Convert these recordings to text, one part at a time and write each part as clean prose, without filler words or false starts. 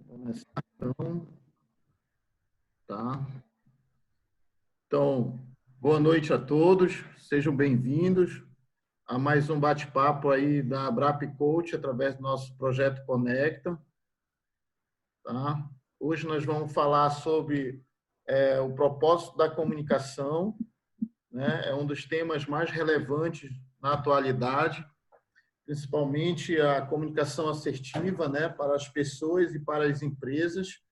Começar, então, tá? Então, boa noite a todos, sejam bem-vindos a mais um bate-papo aí da Abrap Coach através do nosso projeto Conecta, tá? Hoje nós vamos falar sobre o propósito da comunicação, né? É um dos temas mais relevantes na atualidade, principalmente a comunicação assertiva, né, para as pessoas e para as empresas.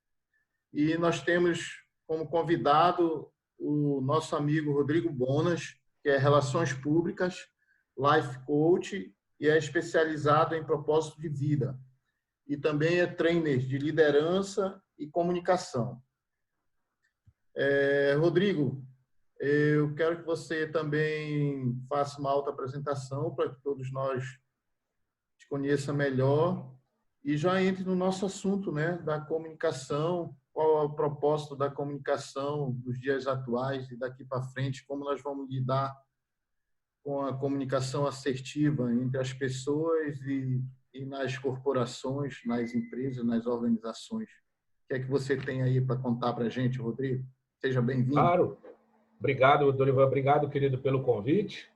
E nós temos como convidado o nosso amigo Rodrigo Bonas, que é Relações Públicas, Life Coach e é especializado em propósito de vida. E também é trainer de liderança e comunicação. Rodrigo, eu quero que você também faça uma autoapresentação para que todos nós te conheçam melhor e já entre no nosso assunto, né, da comunicação. Qual é o propósito da comunicação nos dias atuais e daqui para frente, como nós vamos lidar com a comunicação assertiva entre as pessoas e nas corporações, nas empresas, nas organizações. O que é que você tem aí para contar para a gente, Rodrigo? Seja bem-vindo. Claro. Obrigado, Dorival. Obrigado, querido, pelo convite.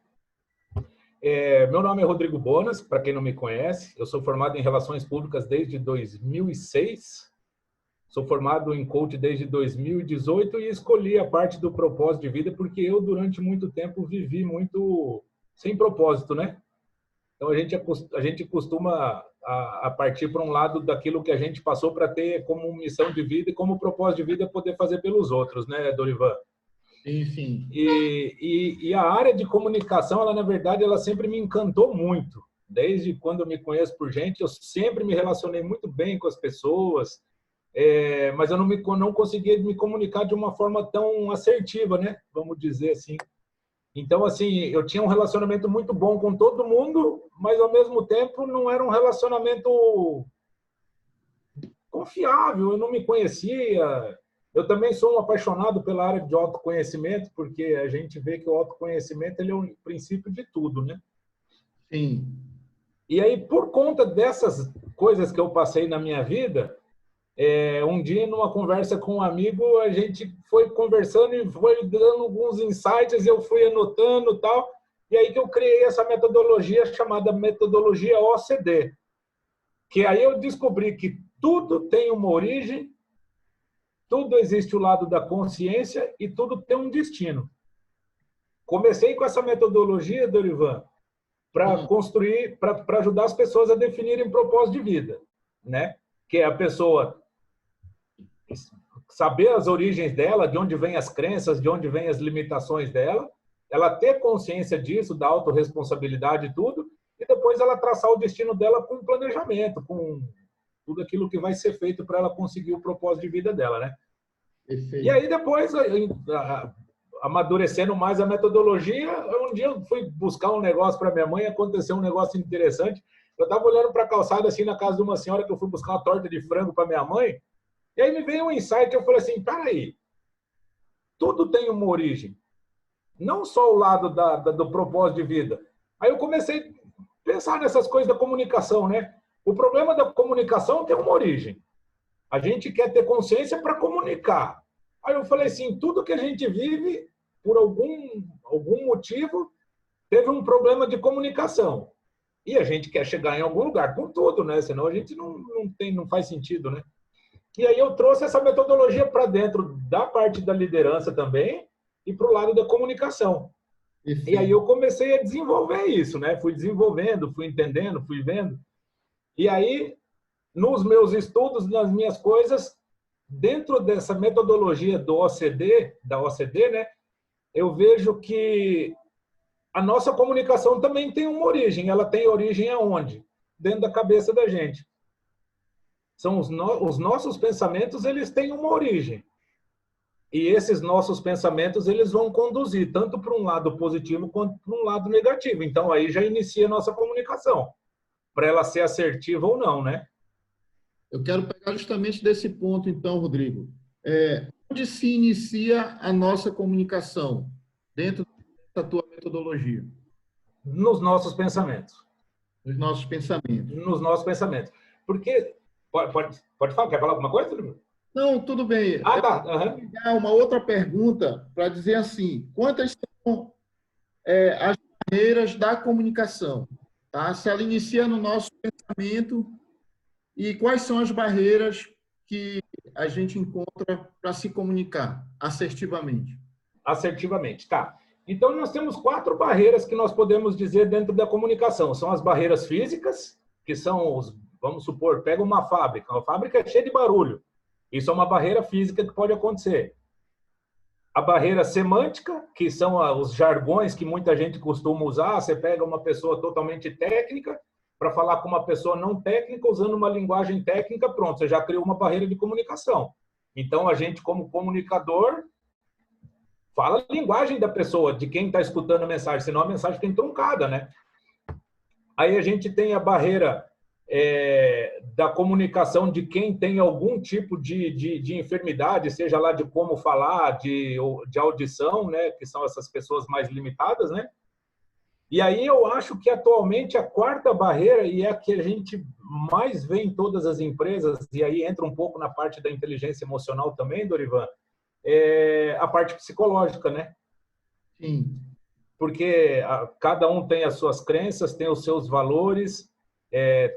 Meu nome é Rodrigo Bonas, para quem não me conhece. Eu sou formado em Relações Públicas desde 2006. Sou formado em coach desde 2018 e escolhi a parte do propósito de vida porque eu, durante muito tempo, vivi muito sem propósito, né? Então, a gente costuma a partir para um lado daquilo que a gente passou para ter como missão de vida e como propósito de vida poder fazer pelos outros, né, Dorival? Enfim. E a área de comunicação, ela, na verdade, ela sempre me encantou muito. Desde quando eu me conheço por gente, eu sempre me relacionei muito bem com as pessoas, mas eu não conseguia me comunicar de uma forma tão assertiva, né? Vamos dizer assim. Então, assim, eu tinha um relacionamento muito bom com todo mundo, mas, ao mesmo tempo, não era um relacionamento confiável, eu não me conhecia. Eu também sou um apaixonado pela área de autoconhecimento, porque a gente vê que o autoconhecimento ele é o princípio de tudo, né? Sim. E aí, por conta dessas coisas que eu passei na minha vida, um dia, numa conversa com um amigo, a gente foi conversando e foi dando alguns insights, eu fui anotando e tal, e aí que eu criei essa metodologia chamada metodologia OCD, que aí eu descobri que tudo tem uma origem, tudo existe o lado da consciência e tudo tem um destino. Comecei com essa metodologia, Dorivan, para construir, para ajudar as pessoas a definirem propósito de vida, né? Que é a pessoa saber as origens dela, de onde vêm as crenças, de onde vêm as limitações dela, ela ter consciência disso, da autorresponsabilidade e tudo, e depois ela traçar o destino dela com planejamento, com tudo aquilo que vai ser feito para ela conseguir o propósito de vida dela, né? Perfeito. E aí depois, amadurecendo mais a metodologia, um dia eu fui buscar um negócio para minha mãe, aconteceu um negócio interessante. Eu estava olhando para a calçada assim na casa de uma senhora que eu fui buscar uma torta de frango para minha mãe, e aí me veio um insight, eu falei assim, peraí, tudo tem uma origem, não só o lado do propósito de vida. Aí eu comecei a pensar nessas coisas da comunicação, né? O problema da comunicação tem uma origem. A gente quer ter consciência para comunicar. Aí eu falei assim, tudo que a gente vive, por algum motivo, teve um problema de comunicação. E a gente quer chegar em algum lugar com tudo, né? Senão a gente não faz sentido, né? E aí eu trouxe essa metodologia para dentro da parte da liderança também e para o lado da comunicação. Perfeito. E aí eu comecei a desenvolver isso, né? Fui desenvolvendo, fui entendendo, fui vendo. E aí, nos meus estudos, nas minhas coisas, dentro dessa metodologia da OCD, né? Eu vejo que a nossa comunicação também tem uma origem. Ela tem origem aonde? Dentro da cabeça da gente. São os nossos pensamentos, eles têm uma origem. E esses nossos pensamentos, eles vão conduzir tanto para um lado positivo quanto para um lado negativo. Então, aí já inicia a nossa comunicação, para ela ser assertiva ou não, né? Eu quero pegar justamente desse ponto, então, Rodrigo. Onde se inicia a nossa comunicação dentro da tua metodologia? Nos nossos pensamentos. Nos nossos pensamentos. Nos nossos pensamentos. Porque Pode falar, quer falar alguma coisa, Silvio? Não, tudo bem. Ah, tá. Uhum. Uma outra pergunta para dizer assim, quantas são as barreiras da comunicação? Tá? Se ela inicia no nosso pensamento e quais são as barreiras que a gente encontra para se comunicar assertivamente? Assertivamente, tá. Então, nós temos 4 barreiras que nós podemos dizer dentro da comunicação. São as barreiras físicas, que são os, vamos supor, pega uma fábrica. A fábrica é cheia de barulho. Isso é uma barreira física que pode acontecer. A barreira semântica, que são os jargões que muita gente costuma usar. Você pega uma pessoa totalmente técnica para falar com uma pessoa não técnica, usando uma linguagem técnica, pronto, você já criou uma barreira de comunicação. Então, a gente, como comunicador, fala a linguagem da pessoa, de quem está escutando a mensagem, senão a mensagem fica entroncada, né? Aí a gente tem a barreira da comunicação de quem tem algum tipo de enfermidade, seja lá de como falar, de audição, né? Que são essas pessoas mais limitadas, né? E aí eu acho que atualmente a 4ª barreira, e é a que a gente mais vê em todas as empresas, e aí entra um pouco na parte da inteligência emocional também, Dorivan, é a parte psicológica, né? Sim. Porque cada um tem as suas crenças, tem os seus valores,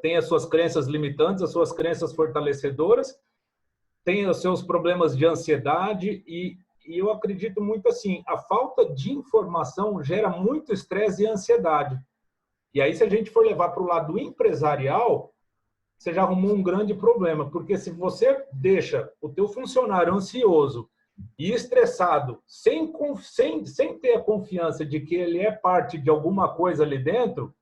tem as suas crenças limitantes, as suas crenças fortalecedoras, tem os seus problemas de ansiedade e eu acredito muito assim, a falta de informação gera muito estresse e ansiedade. E aí, se a gente for levar para o lado empresarial, você já arrumou um grande problema, porque se você deixa o teu funcionário ansioso e estressado, sem ter a confiança de que ele é parte de alguma coisa ali dentro,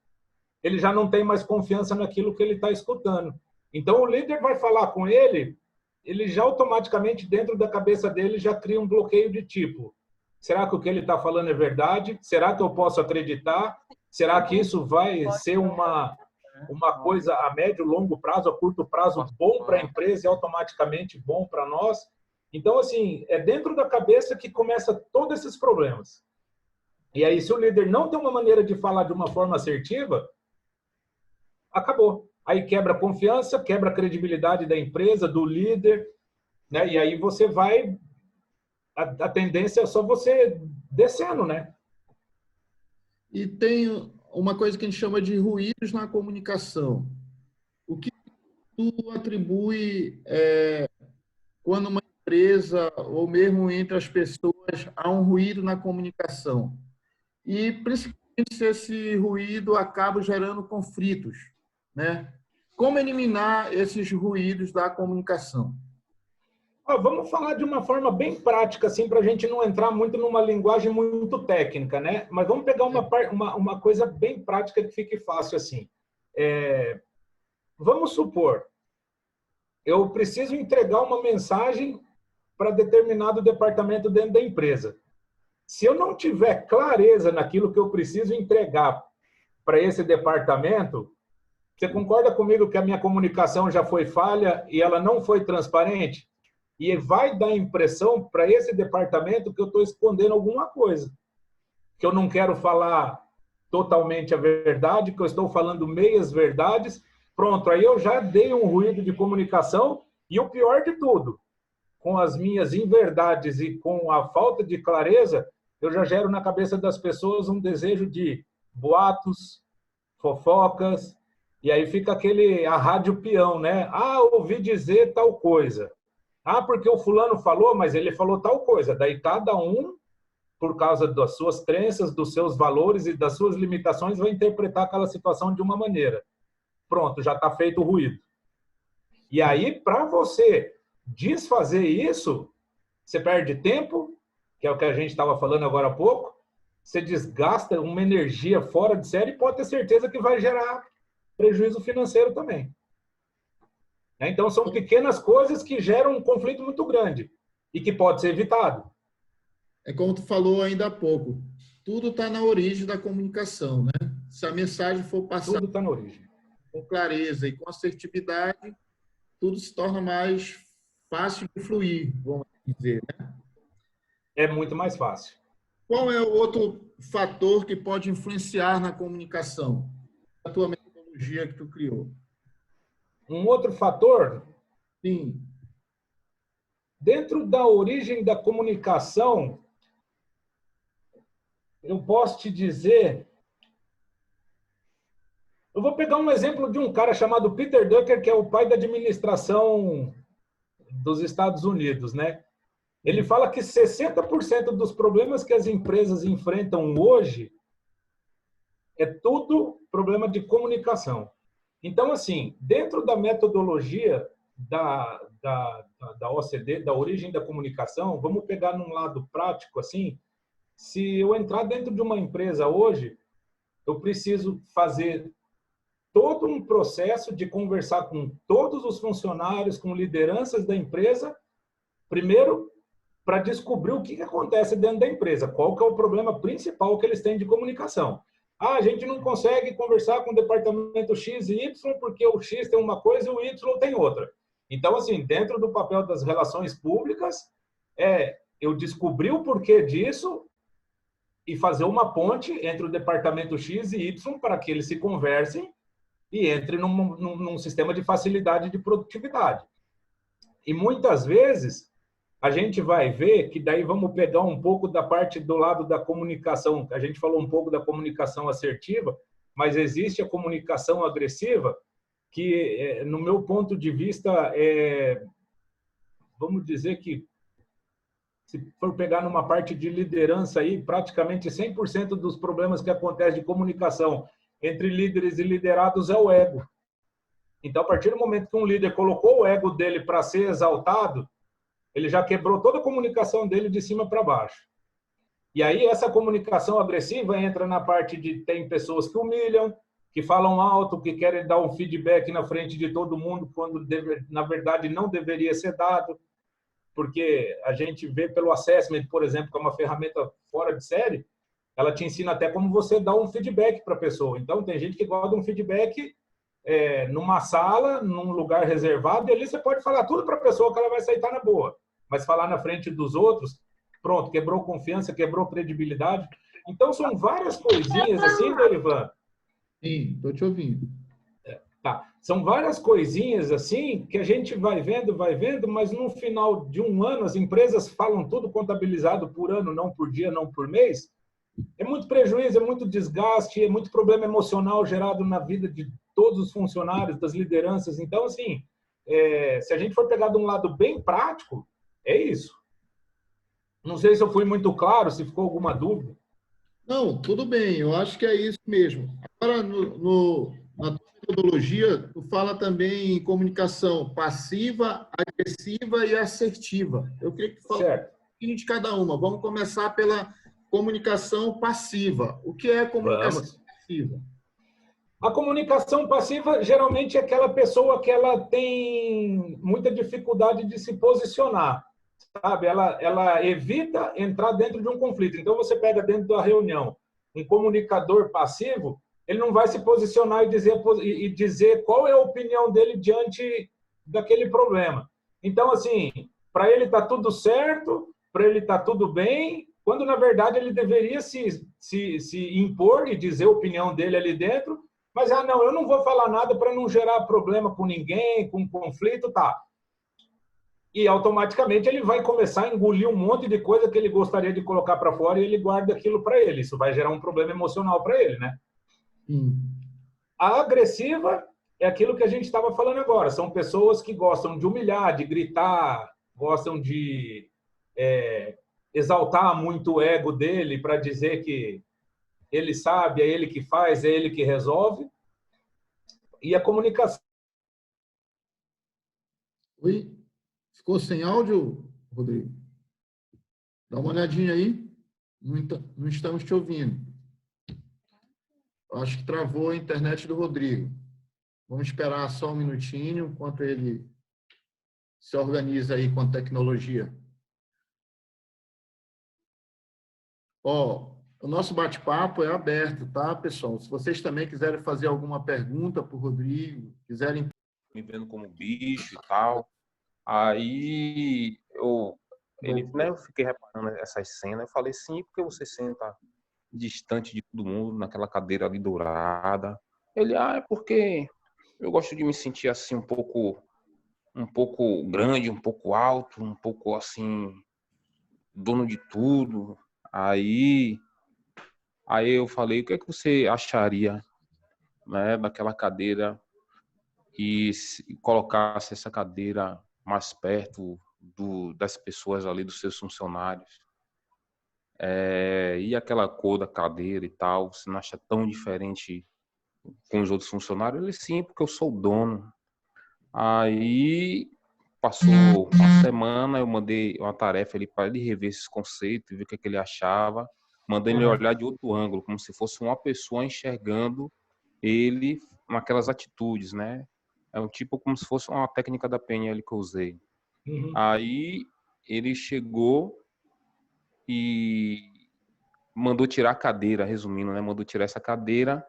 ele já não tem mais confiança naquilo que ele está escutando. Então, o líder vai falar com ele, ele já automaticamente, dentro da cabeça dele, já cria um bloqueio de tipo, será que o que ele está falando é verdade? Será que eu posso acreditar? Será que isso vai ser uma coisa a médio, longo prazo, a curto prazo, bom para a empresa e automaticamente bom para nós? Então, assim, é dentro da cabeça que começa todos esses problemas. E aí, se o líder não tem uma maneira de falar de uma forma assertiva, acabou. Aí quebra a confiança, quebra a credibilidade da empresa, do líder, né? E aí você vai... A tendência é só você descendo, né? E tem uma coisa que a gente chama de ruídos na comunicação. O que tu atribui quando uma empresa ou mesmo entre as pessoas há um ruído na comunicação? E principalmente se esse ruído acaba gerando conflitos, né? Como eliminar esses ruídos da comunicação? Vamos falar de uma forma bem prática, assim, para a gente não entrar muito numa linguagem muito técnica, né? Mas vamos pegar uma coisa bem prática que fique fácil, assim. Vamos supor, eu preciso entregar uma mensagem para determinado departamento dentro da empresa. Se eu não tiver clareza naquilo que eu preciso entregar para esse departamento, você concorda comigo que a minha comunicação já foi falha e ela não foi transparente? E vai dar a impressão para esse departamento que eu estou escondendo alguma coisa. Que eu não quero falar totalmente a verdade, que eu estou falando meias verdades. Pronto, aí eu já dei um ruído de comunicação e o pior de tudo, com as minhas inverdades e com a falta de clareza, eu já gero na cabeça das pessoas um desejo de boatos, fofocas, e aí fica a rádio peão, né? Ouvi dizer tal coisa. Porque o fulano falou, mas ele falou tal coisa. Daí cada um, por causa das suas crenças, dos seus valores e das suas limitações, vai interpretar aquela situação de uma maneira. Pronto, já está feito o ruído. E aí, para você desfazer isso, você perde tempo, que é o que a gente estava falando agora há pouco, você desgasta uma energia fora de série e pode ter certeza que vai gerar prejuízo financeiro também. Então, são pequenas coisas que geram um conflito muito grande e que pode ser evitado. É como tu falou ainda há pouco, tudo está na origem da comunicação, né? Se a mensagem for passada tudo está na origem, com clareza e com assertividade, tudo se torna mais fácil de fluir, vamos dizer, né? É muito mais fácil. Qual é o outro fator que pode influenciar na comunicação? A tua metodologia que tu criou. um outro fator, Sim. dentro da origem da comunicação, eu posso te dizer, eu vou pegar um exemplo de um cara chamado Peter Drucker, que é o pai da administração dos Estados Unidos, né? Ele fala que 60% dos problemas que as empresas enfrentam hoje é tudo problema de comunicação. Então, assim, dentro da metodologia da OCD, da origem da comunicação, vamos pegar num lado prático, assim, se eu entrar dentro de uma empresa hoje, eu preciso fazer todo um processo de conversar com todos os funcionários, com lideranças da empresa, primeiro, para descobrir o que acontece dentro da empresa, qual que é o problema principal que eles têm de comunicação. Ah, a gente não consegue conversar com o departamento X e Y porque o X tem uma coisa e o Y tem outra. Então, assim, dentro do papel das relações públicas, eu descobrir o porquê disso e fazer uma ponte entre o departamento X e Y para que eles se conversem e entrem num sistema de facilidade de produtividade. E muitas vezes a gente vai ver que daí vamos pegar um pouco da parte do lado da comunicação. A gente falou um pouco da comunicação assertiva, mas existe a comunicação agressiva que, no meu ponto de vista, vamos dizer que, se for pegar numa parte de liderança aí, praticamente 100% dos problemas que acontecem de comunicação entre líderes e liderados é o ego. Então, a partir do momento que um líder colocou o ego dele para ser exaltado, ele já quebrou toda a comunicação dele de cima para baixo. E aí essa comunicação agressiva entra na parte de tem pessoas que humilham, que falam alto, que querem dar um feedback na frente de todo mundo, quando na verdade não deveria ser dado, porque a gente vê pelo assessment, por exemplo, que é uma ferramenta fora de série, ela te ensina até como você dá um feedback para a pessoa. Então, tem gente que gosta de um feedback numa sala, num lugar reservado, e ali você pode falar tudo para a pessoa que ela vai aceitar na boa. Mas falar na frente dos outros, pronto, quebrou confiança, quebrou credibilidade. Então, são várias coisinhas assim, Dorivan. Sim, estou te ouvindo. Tá. São várias coisinhas assim que a gente vai vendo, mas no final de um ano as empresas falam tudo contabilizado por ano, não por dia, não por mês. É muito prejuízo, é muito desgaste, é muito problema emocional gerado na vida de todos os funcionários, das lideranças. Então, assim, se a gente for pegar de um lado bem prático, é isso. Não sei se eu fui muito claro, se ficou alguma dúvida. Não, tudo bem, eu acho que é isso mesmo. Agora, na tua metodologia, tu fala também em comunicação passiva, agressiva e assertiva. Eu queria que tu falasse um Certo. pouquinho de cada uma. Vamos começar pela comunicação passiva. O que é comunicação Vamos. passiva? A comunicação passiva geralmente é aquela pessoa que ela tem muita dificuldade de se posicionar, sabe? Ela evita entrar dentro de um conflito. Então você pega dentro da reunião um comunicador passivo, ele não vai se posicionar e dizer qual é a opinião dele diante daquele problema. Então, assim, para ele está tudo certo, para ele está tudo bem, quando na verdade ele deveria se impor e dizer a opinião dele ali dentro. Mas, não, eu não vou falar nada para não gerar problema com ninguém, com conflito, tá. E automaticamente ele vai começar a engolir um monte de coisa que ele gostaria de colocar para fora e ele guarda aquilo para ele. Isso vai gerar um problema emocional para ele, né? A agressiva é aquilo que a gente estava falando agora. São pessoas que gostam de humilhar, de gritar, gostam de exaltar muito o ego dele para dizer que ele sabe, é ele que faz, é ele que resolve. E a comunicação. Oi? Ficou sem áudio, Rodrigo? Dá uma olhadinha aí. Não estamos te ouvindo. Acho que travou a internet do Rodrigo. Vamos esperar só um minutinho enquanto ele se organiza aí com a tecnologia. Ó, o nosso bate-papo é aberto, tá, pessoal? Se vocês também quiserem fazer alguma pergunta para o Rodrigo, quiserem... Me vendo como bicho e tal. Aí eu fiquei reparando essas cenas. Eu falei, sim, porque você senta distante de todo mundo, naquela cadeira ali dourada. Ele, é porque eu gosto de me sentir assim um pouco grande, um pouco alto, um pouco assim dono de tudo. Aí eu falei, o que é que você acharia, né, daquela cadeira e se colocasse essa cadeira mais perto das pessoas ali, dos seus funcionários? E aquela cor da cadeira e tal, você não acha tão diferente com os outros funcionários? Ele, sim, porque eu sou o dono. Aí passou uma semana, eu mandei uma tarefa ali para ele rever esses conceitos, ver o que é que ele achava. Mandei ele olhar de outro ângulo, como se fosse uma pessoa enxergando ele naquelas atitudes, né? É um tipo como se fosse uma técnica da PNL que eu usei. Aí ele chegou e mandou tirar a cadeira, resumindo, né? Mandou tirar essa cadeira,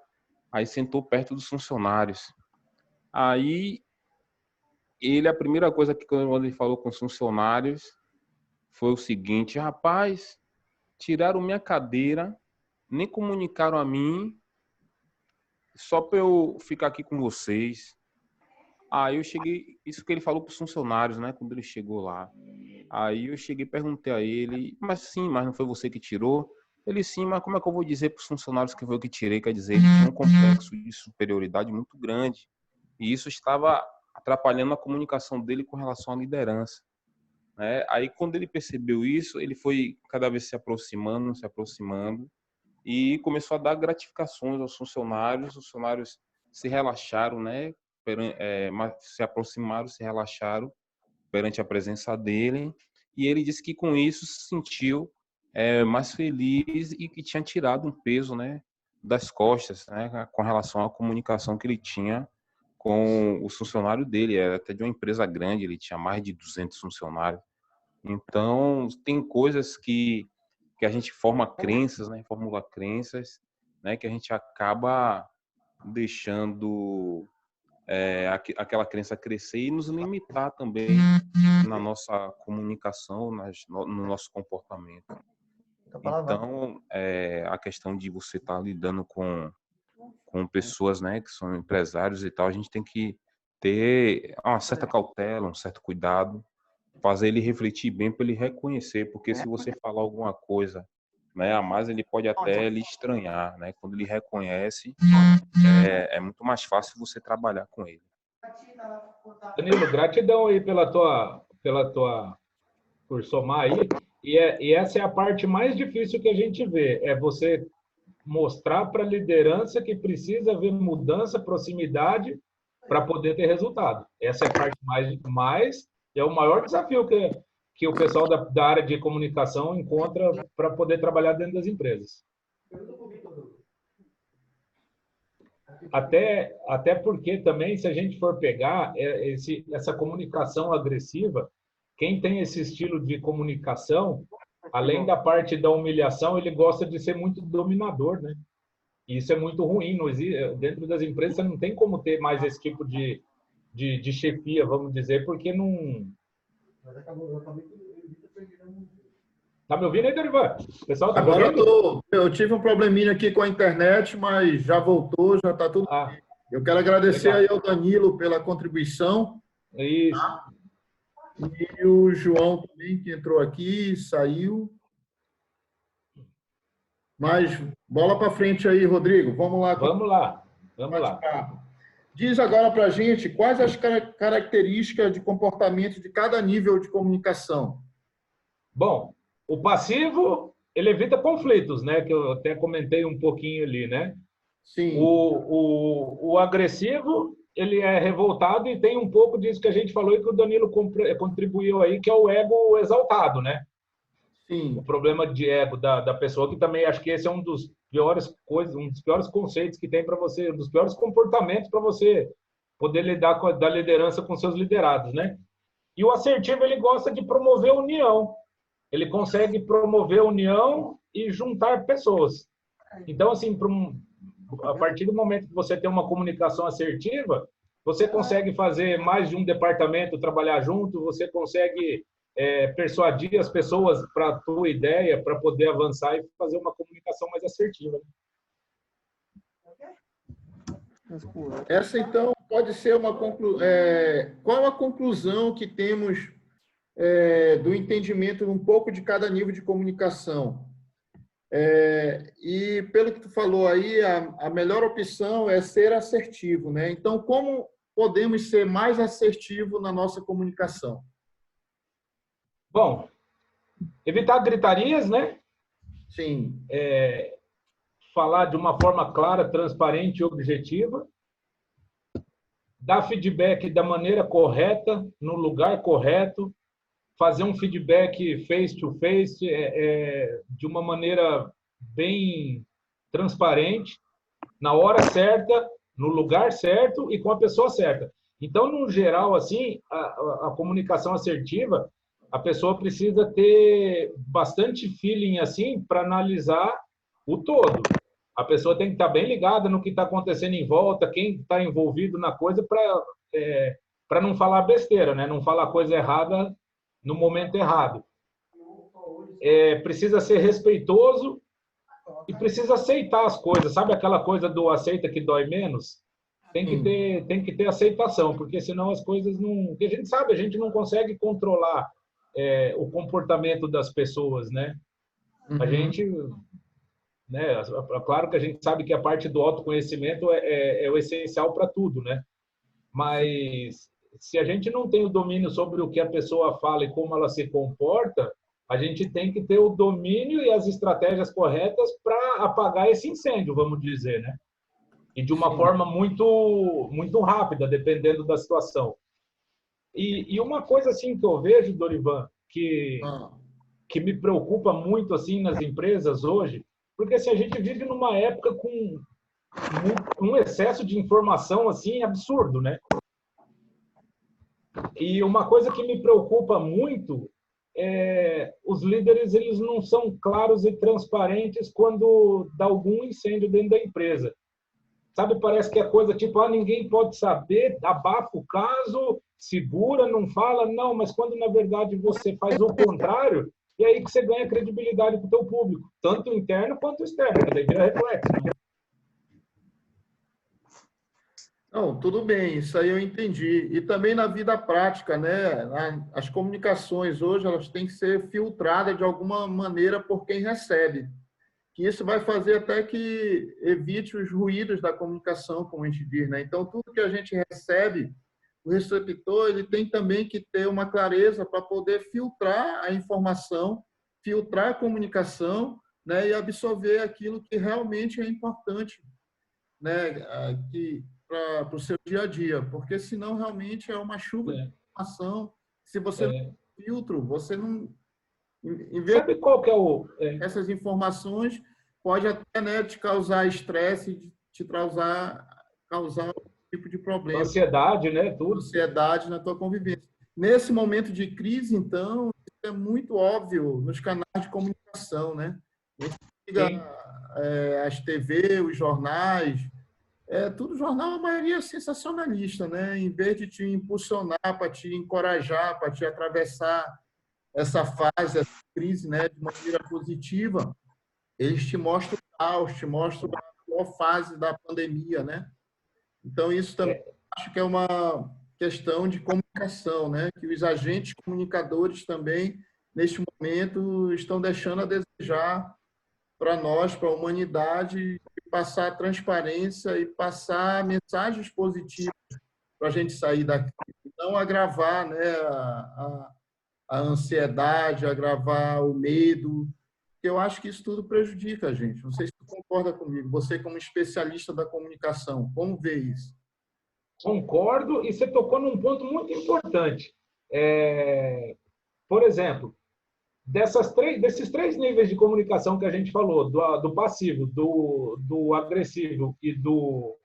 aí sentou perto dos funcionários. Aí a primeira coisa que quando ele falou com os funcionários foi o seguinte: rapaz, tiraram minha cadeira, nem comunicaram a mim, só para eu ficar aqui com vocês. Aí eu cheguei, isso que ele falou para os funcionários, né, quando ele chegou lá. Aí eu cheguei e perguntei a ele, mas não foi você que tirou? Ele, sim, mas como é que eu vou dizer para os funcionários que foi eu que tirei? Quer dizer, ele tinha um complexo de superioridade muito grande. E isso estava atrapalhando a comunicação dele com relação à liderança, né? Aí, quando ele percebeu isso, ele foi cada vez se aproximando, e começou a dar gratificações aos funcionários. Os funcionários se relaxaram, né? Se aproximaram, se relaxaram perante a presença dele. E ele disse que com isso se sentiu mais feliz e que tinha tirado um peso, né, das costas, né, com relação à comunicação que ele tinha com os funcionários dele. Era até de uma empresa grande, ele tinha mais de 200 funcionários. Então, tem coisas que a gente forma crenças, né, formula crenças, né, que a gente acaba deixando aquela crença crescer e nos limitar também na nossa comunicação, no nosso comportamento. Então, a questão de você estar lidando com pessoas, né, que são empresários e tal, a gente tem que ter uma certa cautela, um certo cuidado, fazer ele refletir bem para ele reconhecer, porque se você falar alguma coisa, né, a mais, ele pode até lhe estranhar, né? Quando ele reconhece, é muito mais fácil você trabalhar com ele. Danilo, gratidão aí por somar aí. E essa é a parte mais difícil que a gente vê, é você mostrar para a liderança que precisa haver mudança, proximidade para poder ter resultado. Essa é a parte mais é o maior desafio que o pessoal da área de comunicação encontra para poder trabalhar dentro das empresas. Até porque também, se a gente for pegar essa comunicação agressiva, quem tem esse estilo de comunicação, além da parte da humilhação, ele gosta de ser muito dominador, né? E isso é muito ruim. Dentro das empresas, você não tem como ter mais esse tipo de chefia, vamos dizer, porque não... Tá me ouvindo aí, Dorival? O pessoal tá Agora ouvindo? eu tive um probleminha aqui com a internet, mas já voltou, já está tudo bem. Eu quero agradecer aí ao Danilo pela contribuição. Isso. Tá? E o João também, que entrou aqui, saiu. Mas bola para frente aí, Rodrigo. Vamos lá. Vamos lá. Diz agora para a gente quais as características de comportamento de cada nível de comunicação. Bom, o passivo, ele evita conflitos, né? Que eu até comentei um pouquinho ali, né? Sim. O agressivo, ele é revoltado e tem um pouco disso que a gente falou e que o Danilo contribuiu aí, que é o ego exaltado, né? Sim. O problema de ego da pessoa, que também acho que esse é um dos piores conceitos que tem para você, um dos piores comportamentos para você poder lidar da liderança com seus liderados, né? E o assertivo, ele gosta de promover união. Ele consegue promover união e juntar pessoas. Então, assim, a partir do momento que você tem uma comunicação assertiva, você consegue fazer mais de um departamento trabalhar junto, você consegue persuadir as pessoas para a tua ideia, para poder avançar e fazer uma comunicação mais assertiva. Essa, então, pode ser uma conclusão. Qual a conclusão que temos do entendimento um pouco de cada nível de comunicação? E pelo que tu falou aí, a melhor opção é ser assertivo, né? Então, como podemos ser mais assertivos na nossa comunicação? Bom, evitar gritarias, né? Sim. Falar de uma forma clara, transparente e objetiva. Dar feedback da maneira correta, no lugar correto. Fazer um feedback face-to-face de uma maneira bem transparente, na hora certa, no lugar certo e com a pessoa certa. Então, no geral, assim, a comunicação assertiva, a pessoa precisa ter bastante feeling assim para analisar o todo. A pessoa tem que estar bem ligada no que está acontecendo em volta, quem está envolvido na coisa, para não falar besteira, né? Não falar coisa errada no momento errado. Precisa ser respeitoso e precisa aceitar as coisas. Sabe aquela coisa do aceita que dói menos? Tem que ter aceitação, porque senão as coisas não... Porque a gente sabe, a gente não consegue controlar o comportamento das pessoas, né? A gente... Né? Claro que a gente sabe que a parte do autoconhecimento é o essencial para tudo, né? Mas se a gente não tem o domínio sobre o que a pessoa fala e como ela se comporta, a gente tem que ter o domínio e as estratégias corretas para apagar esse incêndio, vamos dizer, né? E de uma forma muito, muito rápida, dependendo da situação. E uma coisa assim que eu vejo, Dorivan, que me preocupa muito assim nas empresas hoje, porque assim, a gente vive numa época com um excesso de informação assim absurdo, né? E uma coisa que me preocupa muito os líderes, eles não são claros e transparentes quando dá algum incêndio dentro da empresa. Sabe, parece que é coisa tipo, ninguém pode saber, abafa o caso, segura, não fala. Não, mas quando na verdade você faz o contrário, é aí que você ganha credibilidade para o teu público, tanto interno quanto externo, daí vira reflexo, né? Não, tudo bem, isso aí eu entendi. E também na vida prática, né? As comunicações hoje, elas têm que ser filtradas de alguma maneira por quem recebe. Que isso vai fazer até que evite os ruídos da comunicação, como a gente diz, né? Então, tudo que a gente recebe, o receptor, ele tem também que ter uma clareza para poder filtrar a informação, filtrar a comunicação, né? E absorver aquilo que realmente é importante, né? Para o seu dia a dia, porque senão realmente é uma chuva de informação. Se você não filtro, você não... Sabe qual que é essas informações pode até, né, te causar estresse, te causar um tipo de problema. Ansiedade, né? Tudo. Ansiedade na tua convivência. Nesse momento de crise, então, isso é muito óbvio nos canais de comunicação, né? A gente liga as TV, os jornais, tudo jornal, a maioria é sensacionalista, né? Em vez de te impulsionar, para te encorajar, para te atravessar essa fase, essa crise, né, de maneira positiva, eles te mostram o caos, te mostram a pior fase da pandemia, né? Então, isso também acho que é uma questão de comunicação, né? Que os agentes comunicadores também, neste momento, estão deixando a desejar para nós, para a humanidade, passar transparência e passar mensagens positivas para a gente sair daqui, não agravar, né, a ansiedade, agravar o medo, que eu acho que isso tudo prejudica a gente. Não sei se você concorda comigo, você como especialista da comunicação, como vê isso? Concordo, e você tocou num ponto muito importante. Por exemplo, desses três níveis de comunicação que a gente falou, do passivo, do agressivo e do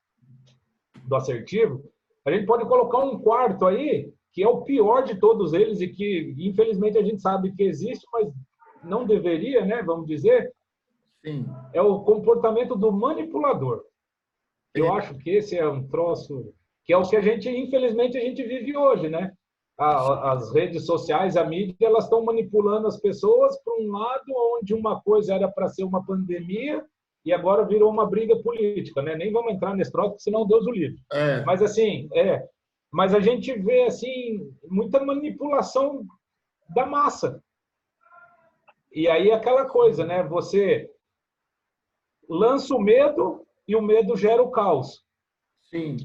assertivo, a gente pode colocar um quarto aí, que é o pior de todos eles e que, infelizmente, a gente sabe que existe, mas não deveria, né, vamos dizer. Sim. É o comportamento do manipulador. Eu acho que esse é um troço que é o que infelizmente, a gente vive hoje, né? As redes sociais, a mídia, elas estão manipulando as pessoas para um lado onde uma coisa era para ser uma pandemia e agora virou uma briga política, né? Nem vamos entrar nesse troço, senão Deus o livre. Mas assim, mas a gente vê assim muita manipulação da massa. E aí aquela coisa, né? Você lança o medo e o medo gera o caos. Sim.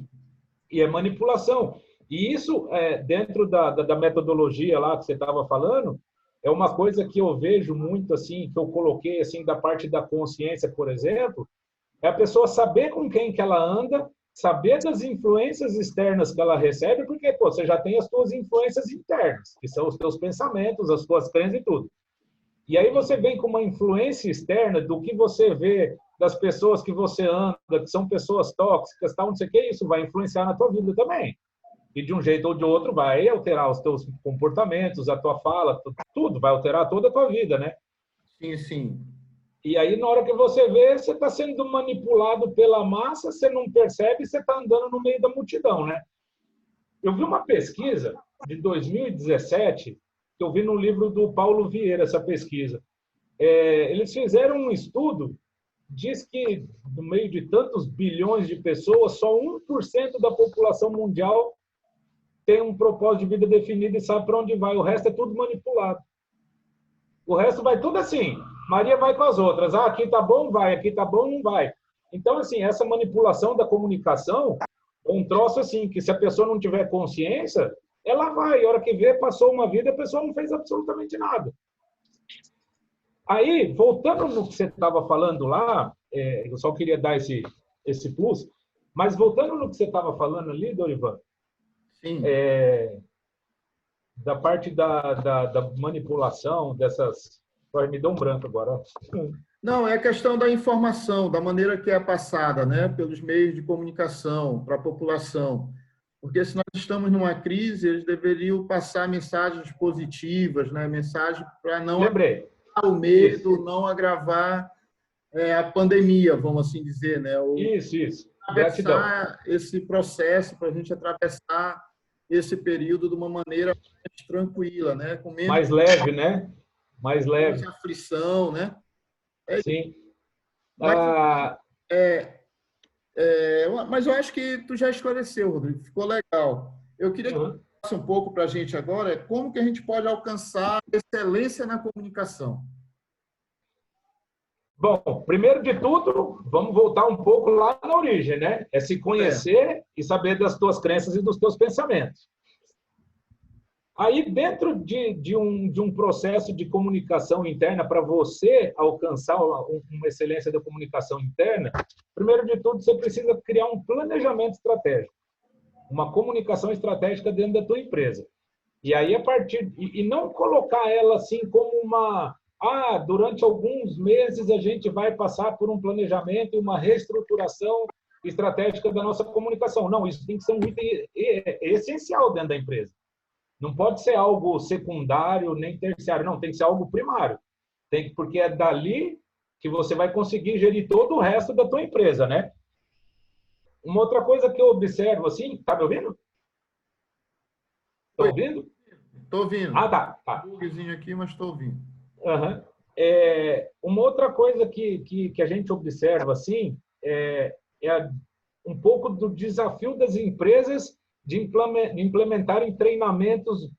E é manipulação. E isso, dentro da metodologia lá que você estava falando, é uma coisa que eu vejo muito, assim, que eu coloquei, assim, da parte da consciência, por exemplo, é a pessoa saber com quem que ela anda, saber das influências externas que ela recebe, porque, pô, você já tem as suas influências internas, que são os teus pensamentos, as suas crenças e tudo. E aí você vem com uma influência externa do que você vê das pessoas que você anda, que são pessoas tóxicas, tal, não sei o que, isso vai influenciar na tua vida também. E de um jeito ou de outro vai alterar os teus comportamentos, a tua fala, tudo, vai alterar toda a tua vida, né? Sim, sim. E aí, na hora que você vê, você está sendo manipulado pela massa, você não percebe, você está andando no meio da multidão, né? Eu vi uma pesquisa de 2017, que eu vi no livro do Paulo Vieira, essa pesquisa. Eles fizeram um estudo, diz que no meio de tantos bilhões de pessoas, só 1% da população mundial tem um propósito de vida definido e sabe para onde vai. O resto é tudo manipulado. O resto vai tudo assim. Maria vai com as outras. Ah, aqui tá bom, vai. Aqui tá bom, não vai. Então, assim, essa manipulação da comunicação é um troço assim, que se a pessoa não tiver consciência, ela vai. A hora que vê, passou uma vida, a pessoa não fez absolutamente nada. Aí, voltando no que você estava falando lá, eu só queria dar esse plus, mas voltando no que você estava falando ali, Dorivan, Sim. Da parte da manipulação, dessas... Me deu um branco agora. Não, é a questão da informação, da maneira que é passada, né, pelos meios de comunicação para a população. Porque se nós estamos numa crise, eles deveriam passar mensagens positivas, né, mensagens para não Lembrei. agravar o medo, isso. Não agravar a pandemia, vamos assim dizer, né? Isso. Atravessar esse processo, para a gente atravessar esse período de uma maneira mais tranquila, né? Com menos, mais leve, né? Mais leve. Menos aflição, né? Sim. Mas, mas eu acho que tu já esclareceu, Rodrigo. Ficou legal. Eu queria que tu falasse um pouco para a gente agora como que a gente pode alcançar excelência na comunicação. Bom, primeiro de tudo, vamos voltar um pouco lá na origem, né? É se conhecer e saber das tuas crenças e dos teus pensamentos. Aí, dentro de um processo de comunicação interna, para você alcançar uma excelência da comunicação interna, primeiro de tudo, você precisa criar um planejamento estratégico, uma comunicação estratégica dentro da tua empresa. E aí, e não colocar ela assim como durante alguns meses a gente vai passar por um planejamento e uma reestruturação estratégica da nossa comunicação. Não, isso tem que ser um item essencial dentro da empresa. Não pode ser algo secundário nem terciário, não, tem que ser algo primário. Porque é dali que você vai conseguir gerir todo o resto da tua empresa, né? Uma outra coisa que eu observo assim, tá me ouvindo? Tá ouvindo? Tô ouvindo. Ah, tá. Um bugzinho aqui, mas tô ouvindo. Uhum. Uma outra coisa que a gente observa assim é um pouco do desafio das empresas de implementarem treinamentos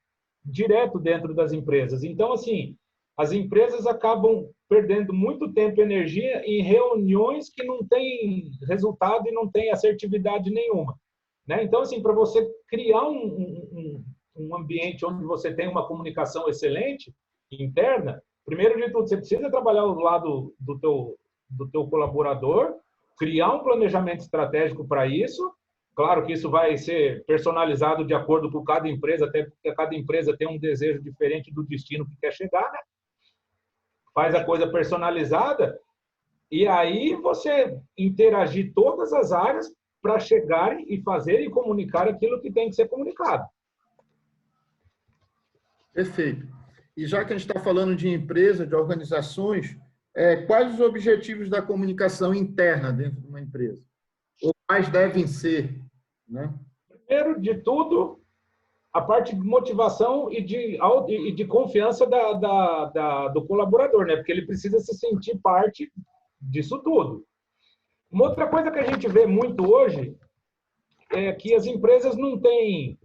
direto dentro das empresas. Então, assim, as empresas acabam perdendo muito tempo e energia em reuniões que não têm resultado e não têm assertividade nenhuma, né? Então, assim, para você criar um ambiente onde você tem uma comunicação excelente, interna, primeiro de tudo, você precisa trabalhar ao lado do teu colaborador, criar um planejamento estratégico para isso. Claro que isso vai ser personalizado de acordo com cada empresa, até porque cada empresa tem um desejo diferente do destino que quer chegar, né? Faz a coisa personalizada e aí você interagir todas as áreas para chegarem e fazerem e comunicar aquilo que tem que ser comunicado. Perfeito. E já que a gente está falando de empresa, de organizações, quais os objetivos da comunicação interna dentro de uma empresa? Ou quais devem ser? Né? Primeiro de tudo, a parte de motivação e de confiança do colaborador, né? Porque ele precisa se sentir parte disso tudo. Uma outra coisa que a gente vê muito hoje é que as empresas não têm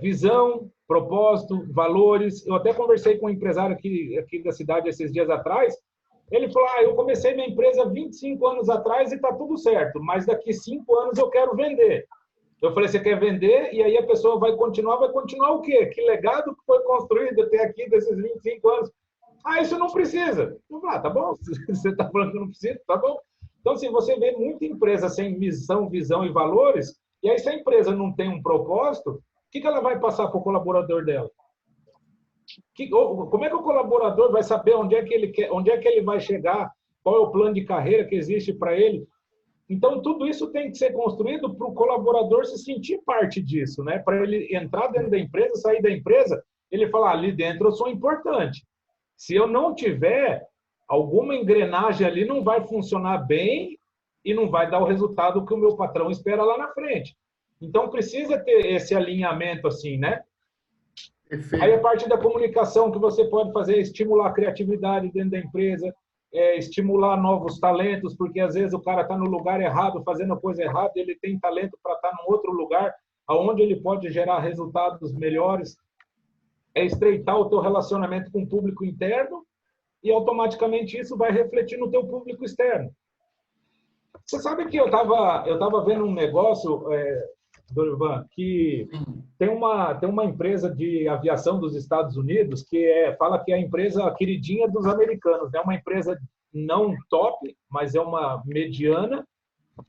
visão, propósito, valores. Eu até conversei com um empresário aqui da cidade esses dias atrás. Ele falou, eu comecei minha empresa 25 anos atrás e está tudo certo, mas daqui 5 anos eu quero vender. Eu falei, você quer vender? E aí a pessoa vai continuar o quê? Que legado que foi construído até aqui desses 25 anos? Isso não precisa. Eu falei, tá bom, você está falando que não precisa, tá bom. Então, assim, você vê muita empresa sem missão, visão e valores, e aí se a empresa não tem um propósito, o que ela vai passar para o colaborador dela? Como é que o colaborador vai saber onde é que ele quer, onde é que ele vai chegar, qual é o plano de carreira que existe para ele? Então, tudo isso tem que ser construído para o colaborador se sentir parte disso, né? Para ele entrar dentro da empresa, sair da empresa, ele falar, ali dentro eu sou importante. Se eu não tiver, alguma engrenagem ali não vai funcionar bem e não vai dar o resultado que o meu patrão espera lá na frente. Então, precisa ter esse alinhamento assim, né? Perfeito. Aí a parte da comunicação que você pode fazer é estimular a criatividade dentro da empresa, estimular novos talentos, porque às vezes o cara está no lugar errado, fazendo a coisa errada, ele tem talento para estar num outro lugar, onde ele pode gerar resultados melhores. É estreitar o teu relacionamento com o público interno e automaticamente isso vai refletir no teu público externo. Você sabe que eu tava vendo um negócio, Dorivan, que tem uma empresa de aviação dos Estados Unidos que fala que é a empresa queridinha dos americanos. É uma empresa não top, mas é uma mediana,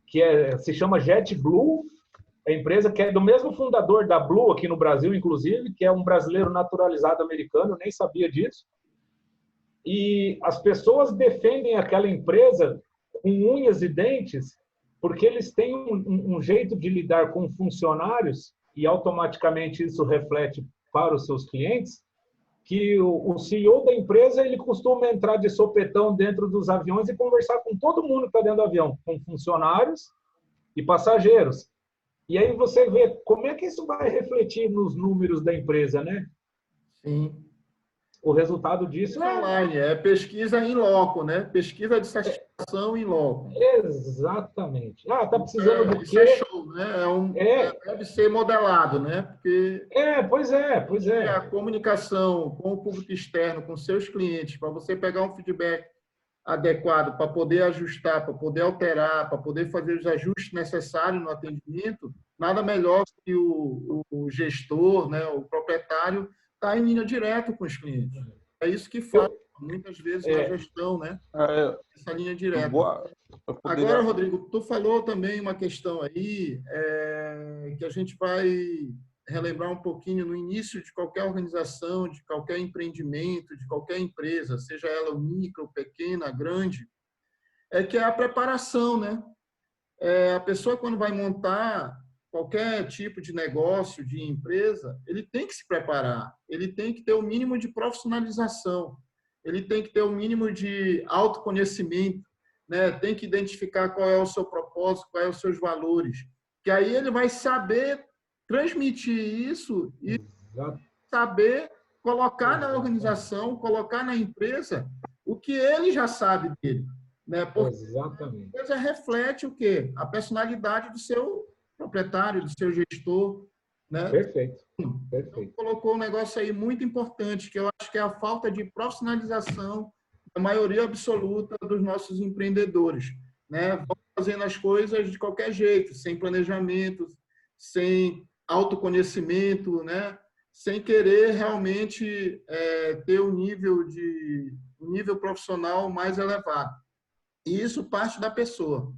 que se chama JetBlue. A empresa que é do mesmo fundador da Blue aqui no Brasil, inclusive, que é um brasileiro naturalizado americano, nem sabia disso. E as pessoas defendem aquela empresa com unhas e dentes, porque eles têm um jeito de lidar com funcionários, e automaticamente isso reflete para os seus clientes, que o CEO da empresa ele costuma entrar de sopetão dentro dos aviões e conversar com todo mundo que está dentro do avião, com funcionários e passageiros. E aí você vê como é que isso vai refletir nos números da empresa, né? Sim. O resultado disso online, é pesquisa em loco, né? Pesquisa de satisfação em loco. Exatamente. Tá precisando do quê? Isso é show, né? Deve ser modelado, né? Porque pois é. A comunicação com o público externo, com seus clientes, para você pegar um feedback adequado, para poder ajustar, para poder alterar, para poder fazer os ajustes necessários no atendimento, nada melhor que o gestor, né? O proprietário está em linha direta com os clientes. É isso que falta muitas vezes na gestão, né? Essa linha direta. Agora, Rodrigo, tu falou também uma questão aí que a gente vai relembrar um pouquinho no início de qualquer organização, de qualquer empreendimento, de qualquer empresa, seja ela micro, pequena, grande, que é a preparação, né? A pessoa, quando vai montar qualquer tipo de negócio, de empresa, ele tem que se preparar, ele tem que ter o mínimo de profissionalização, ele tem que ter o mínimo de autoconhecimento, né? Tem que identificar qual é o seu propósito, quais são os seus valores, que aí ele vai saber transmitir isso e saber colocar na organização, colocar na empresa o que ele já sabe dele, né? Porque exatamente. A empresa reflete o quê? A personalidade do seu proprietário, do seu gestor, né? Perfeito. Então, colocou um negócio aí muito importante, que eu acho que é a falta de profissionalização da maioria absoluta dos nossos empreendedores, né? Vão fazendo as coisas de qualquer jeito, sem planejamento, sem autoconhecimento, né? Sem querer realmente ter um nível profissional mais elevado. E isso parte da pessoa.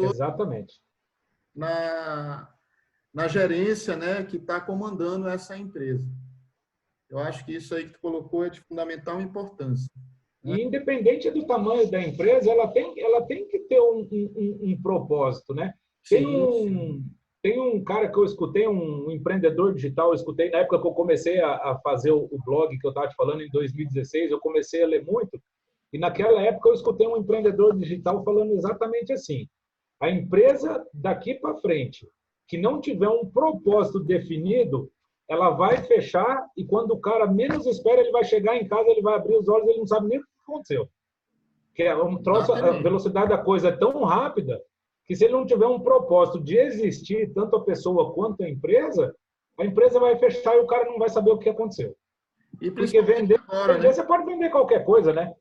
Exatamente. Na gerência, né, que está comandando essa empresa. Eu acho que isso aí que tu colocou é de fundamental importância. Né? E independente do tamanho da empresa, ela tem que ter um propósito, né? Tem um cara que eu escutei, um empreendedor digital, eu escutei na época que eu comecei a fazer o blog que eu estava te falando, em 2016, eu comecei a ler muito, e naquela época eu escutei um empreendedor digital falando exatamente assim: a empresa daqui para frente, que não tiver um propósito definido, ela vai fechar e quando o cara menos espera, ele vai chegar em casa, ele vai abrir os olhos, ele não sabe nem o que aconteceu. Que é um troço, a velocidade da coisa é tão rápida que se ele não tiver um propósito de existir, tanto a pessoa quanto a empresa vai fechar e o cara não vai saber o que aconteceu. E porque vender agora, né? Você pode vender qualquer coisa, né?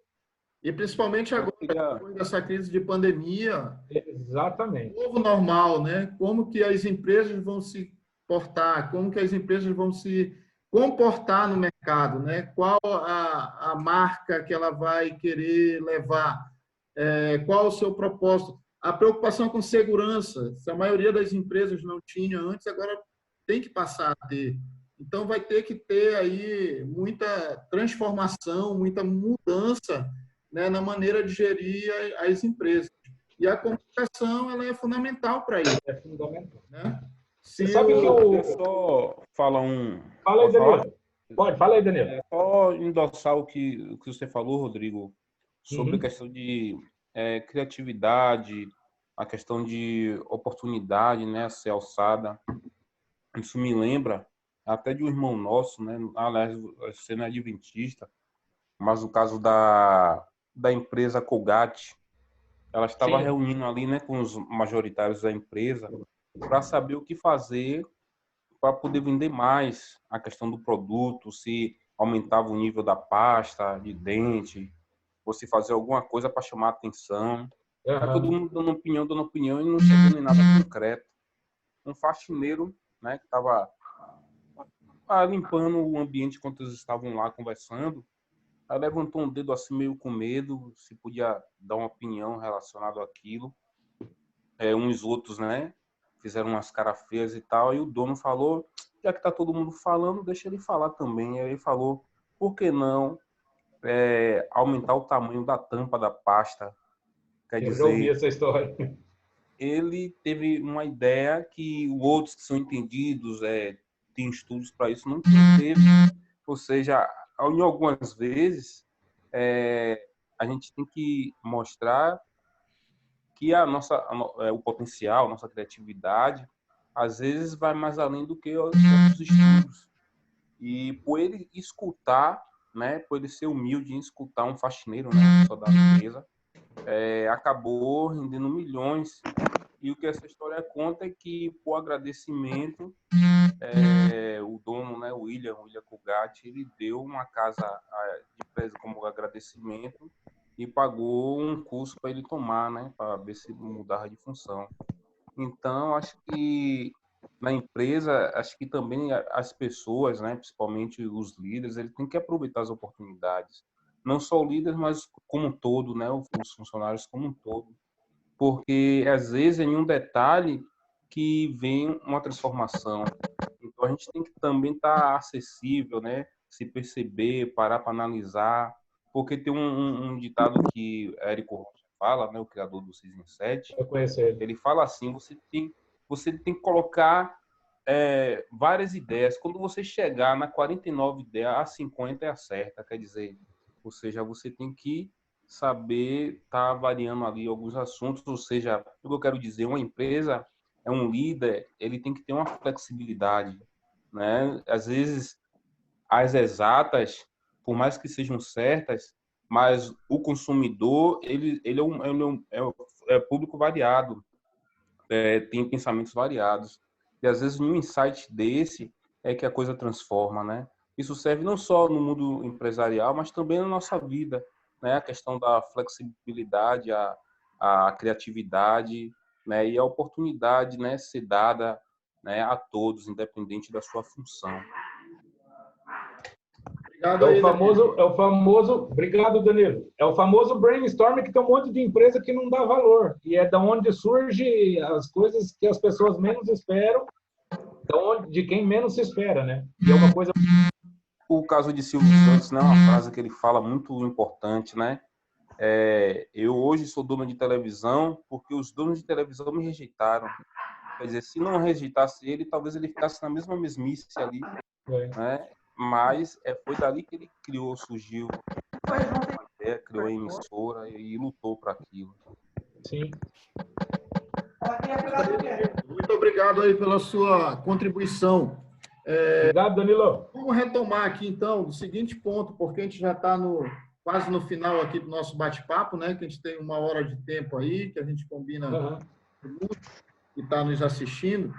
E principalmente agora, depois dessa crise de pandemia, exatamente, novo normal, né? Como que as empresas vão se portar, como que as empresas vão se comportar no mercado, né? Qual a marca que ela vai querer levar, qual o seu propósito, a preocupação com segurança, se a maioria das empresas não tinha antes, agora tem que passar a ter. Então, vai ter que ter aí muita transformação, muita mudança, né, na maneira de gerir as empresas. E a comunicação ela é fundamental para isso. É fundamental. Né? Você sabe que eu só falar Fala aí, Danilo. Pode, fala aí, Danilo. É só endossar o que você falou, Rodrigo, sobre a questão de criatividade, a questão de oportunidade, né, a ser alçada. Isso me lembra até de um irmão nosso, né? Aliás, você não é adventista, mas o caso da empresa Colgate, ela estava reunindo ali, né, com os majoritários da empresa para saber o que fazer para poder vender mais a questão do produto, se aumentava o nível da pasta de dente, ou se fazia alguma coisa para chamar a atenção. Todo mundo dando opinião e não chegando em nada concreto. Um faxineiro, né, que estava limpando o ambiente enquanto eles estavam lá conversando, aí levantou um dedo assim meio com medo, se podia dar uma opinião relacionada àquilo. Uns outros, né, fizeram umas caras feias e tal, e o dono falou, já que tá todo mundo falando, deixa ele falar também. E aí ele falou, por que não aumentar o tamanho da tampa da pasta? Quer dizer, eu já ouvi essa história. Ele teve uma ideia que outros que são entendidos, tem estudos para isso, não teve. Ou seja, em algumas vezes, a gente tem que mostrar que o potencial, a nossa criatividade, às vezes vai mais além do que os nossos estudos. E por ele escutar, né, por ele ser humilde em escutar um faxineiro, né, só da empresa, acabou rendendo milhões. E o que essa história conta é que, por agradecimento, o dono, né, o William Colgate, ele deu uma casa de empresa como agradecimento e pagou um curso para ele tomar, né, para ver se mudava de função. Então, acho que na empresa, acho que também as pessoas, né, principalmente os líderes, eles têm que aproveitar as oportunidades. Não só o líder, mas como um todo, né, os funcionários como um todo. Porque, às vezes, é em um detalhe que vem uma transformação. Então, a gente tem que também estar acessível, né, se perceber, parar para analisar. Porque tem um ditado que Érico Rocha fala, né, o criador do 6 em 7, eu conheço ele. Ele fala assim, você tem que colocar várias ideias. Quando você chegar na 49 ideia, a 50 é a certa, quer dizer, ou seja, você tem que saber estar variando ali alguns assuntos, ou seja, o que eu quero dizer, uma empresa um líder, ele tem que ter uma flexibilidade, né? Às vezes, as exatas, por mais que sejam certas, mas o consumidor, ele é público variado, tem pensamentos variados. E às vezes, num insight desse, é que a coisa transforma, né? Isso serve não só no mundo empresarial, mas também na nossa vida, né? A questão da flexibilidade, a criatividade, né? E a oportunidade, né, ser dada, né, a todos, independente da sua função. Obrigado, Danilo. É o famoso brainstorm, que tem um monte de empresa que não dá valor. E é da onde surge as coisas que as pessoas menos esperam, de quem menos se espera, né? E é uma coisa... O caso de Silvio Santos, né, uma frase que ele fala muito importante, né? Eu hoje sou dono de televisão porque os donos de televisão me rejeitaram. Quer dizer, se não rejeitasse ele, talvez ele ficasse na mesma mesmice ali, né? Mas foi dali que ele surgiu uma ideia, criou a emissora e lutou para aquilo. Sim. Muito obrigado aí pela sua contribuição. Obrigado, Danilo. Vamos retomar aqui, então, do seguinte ponto, porque a gente já está no quase no final aqui do nosso bate-papo, né? Que a gente tem 1 hora de tempo aí, que a gente combina com o mundo que está nos assistindo.